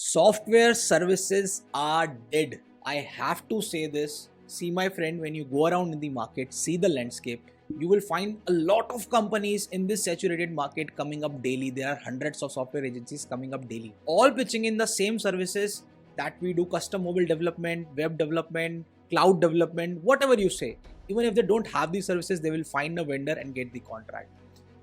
Software services are dead. I have to say this. See, my friend, when you go around in the market, see the landscape, you will find a lot of companies in this saturated market coming up daily. There are hundreds of software agencies coming up daily, all pitching in the same services that we do: custom mobile development, web development, cloud development, whatever you say. Even if they don't have these services, they will find a vendor and get the contract.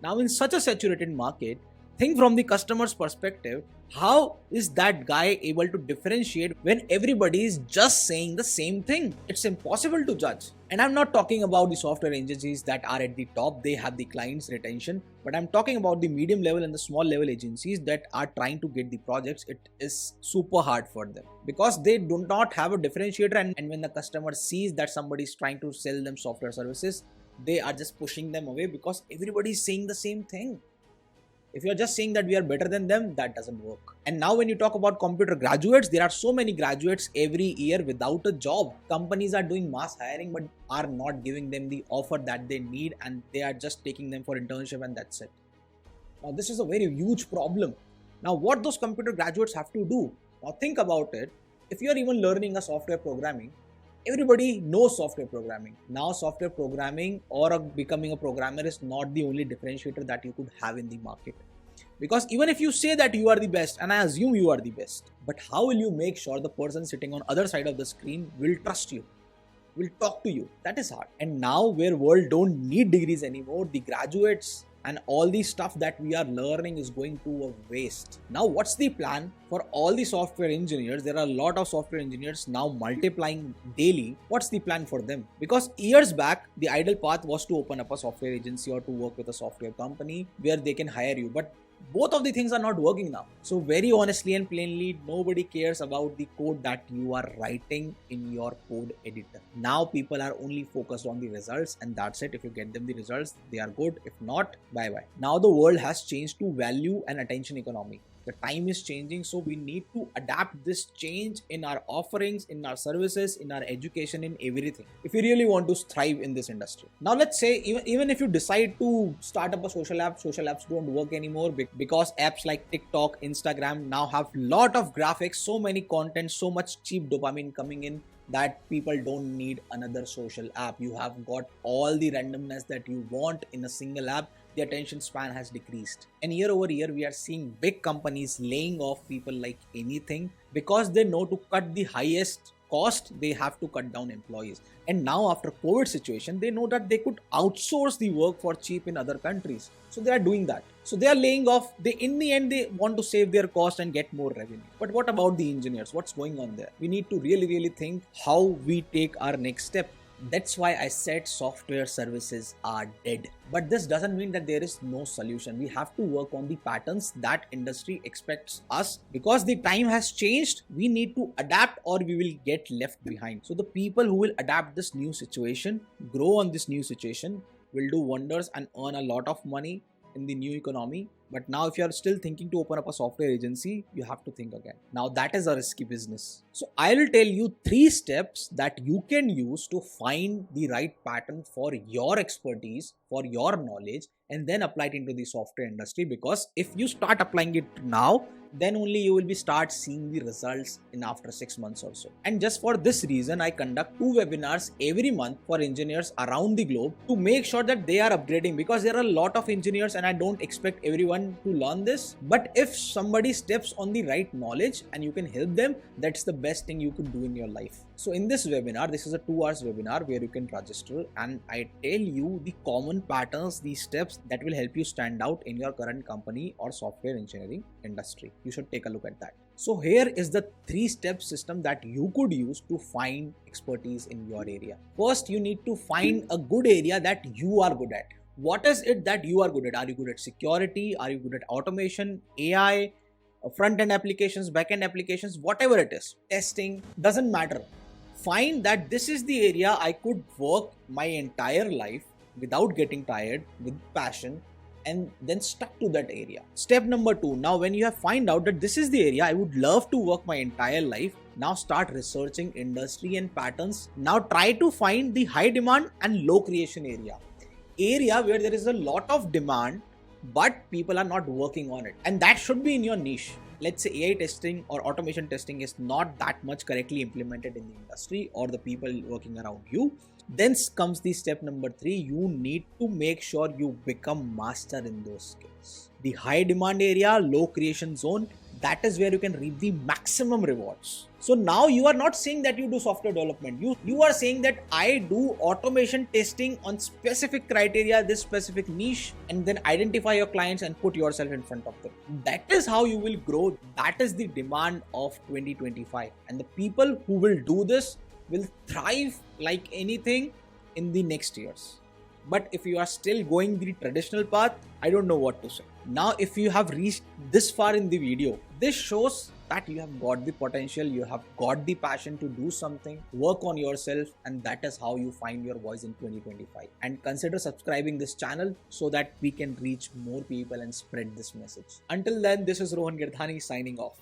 Now, in such a saturated market, think from the customer's perspective, how is that guy able to differentiate when everybody is just saying the same thing? It's impossible to judge. And I'm not talking about the software agencies that are at the top, they have the client's retention, but I'm talking about the medium level and the small level agencies that are trying to get the projects. It is super hard for them because they do not have a differentiator, and when the customer sees that somebody is trying to sell them software services, they are just pushing them away because everybody is saying the same thing. If you're just saying that we are better than them, that doesn't work. And now when you talk about computer graduates, there are so many graduates every year without a job. Companies are doing mass hiring but are not giving them the offer that they need, and they are just taking them for internship and that's it. Now this is a very huge problem. Now what those computer graduates have to do? Now think about it. If you are even learning a software programming, everybody knows software programming. Now software programming or becoming a programmer is not the only differentiator that you could have in the market. Because even if you say that you are the best, and I assume you are the best, but how will you make sure the person sitting on other side of the screen will trust you, will talk to you? That is hard. And now where world don't need degrees anymore, the graduates and all the stuff that we are learning is going to a waste. Now what's the plan for all the software engineers? There are a lot of software engineers now multiplying daily. What's the plan for them? Because years back, the ideal path was to open up a software agency or to work with a software company where they can hire you. But both of the things are not working now. So very honestly and plainly, nobody cares about the code that you are writing in your code editor. Now people are only focused on the results, and that's it. If you get them the results, they are good. If not, bye bye. Now the world has changed to value and attention economy. The time is changing, so we need to adapt this change in our offerings, in our services, in our education, in everything, if you really want to thrive in this industry. Now let's say even if you decide to start up a social app, social apps don't work anymore because apps like TikTok, Instagram now have lot of graphics, so many content, so much cheap dopamine coming in that people don't need another social app. You have got all the randomness that you want in a single app. The attention span has decreased, and year over year we are seeing big companies laying off people like anything because they know to cut the highest cost they have to cut down employees. And now after COVID situation, they know that they could outsource the work for cheap in other countries, so they are doing that. So they are laying off. They in the end they want to save their cost and get more revenue. But what about the engineers? What's going on there? We need to really think how we take our next step. That's why I said software services are dead. But this doesn't mean that there is no solution. We have to work on the patterns that industry expects us, because the time has changed. We need to adapt or we will get left behind. So the people who will adapt this new situation, grow on this new situation, will do wonders and earn a lot of money in the new economy. But now if you are still thinking to open up a software agency, you have to think again. Now that is a risky business. So I will tell you 3 steps that you can use to find the right pattern for your expertise, for your knowledge, and then apply it into the software industry. Because if you start applying it now, then only you will be start seeing the results in after 6 months or so. And just for this reason, I conduct 2 webinars every month for engineers around the globe to make sure that they are upgrading, because there are a lot of engineers and I don't expect everyone to learn this. But if somebody steps on the right knowledge and you can help them, that's the best thing you could do in your life. So in this webinar, this is a 2 hours webinar where you can register, and I tell you the common patterns, the steps that will help you stand out in your current company or software engineering industry. You should take a look at that. So here is the 3-step system that you could use to find expertise in your area. First, you need to find a good area that you are good at. What is it that you are good at? Are you good at security? Are you good at automation, AI, front-end applications, back-end applications, whatever it is, testing, doesn't matter. Find that this is the area I could work my entire life without getting tired, with passion, and then stuck to that area. Step number 2, now when you have find out that this is the area I would love to work my entire life, now start researching industry and patterns. Now try to find the high demand and low creation area where there is a lot of demand but people are not working on it, and that should be in your niche. let's say AI testing or automation testing is not that much correctly implemented in the industry or the people working around you, then comes the step number 3. You need to make sure you become master in those skills. The high demand area, low creation zone, that is where you can reap the maximum rewards. So now you are not saying that you do software development. You are saying that I do automation testing on specific criteria, this specific niche, and then identify your clients and put yourself in front of them. That is how you will grow. That is the demand of 2025. And the people who will do this will thrive like anything in the next years. But if you are still going the traditional path, I don't know what to say. Now, if you have reached this far in the video, this shows that you have got the potential, you have got the passion to do something, work on yourself, and that is how you find your voice in 2025. And consider subscribing this channel so that we can reach more people and spread this message. Until then, this is Rohan Girdhani signing off.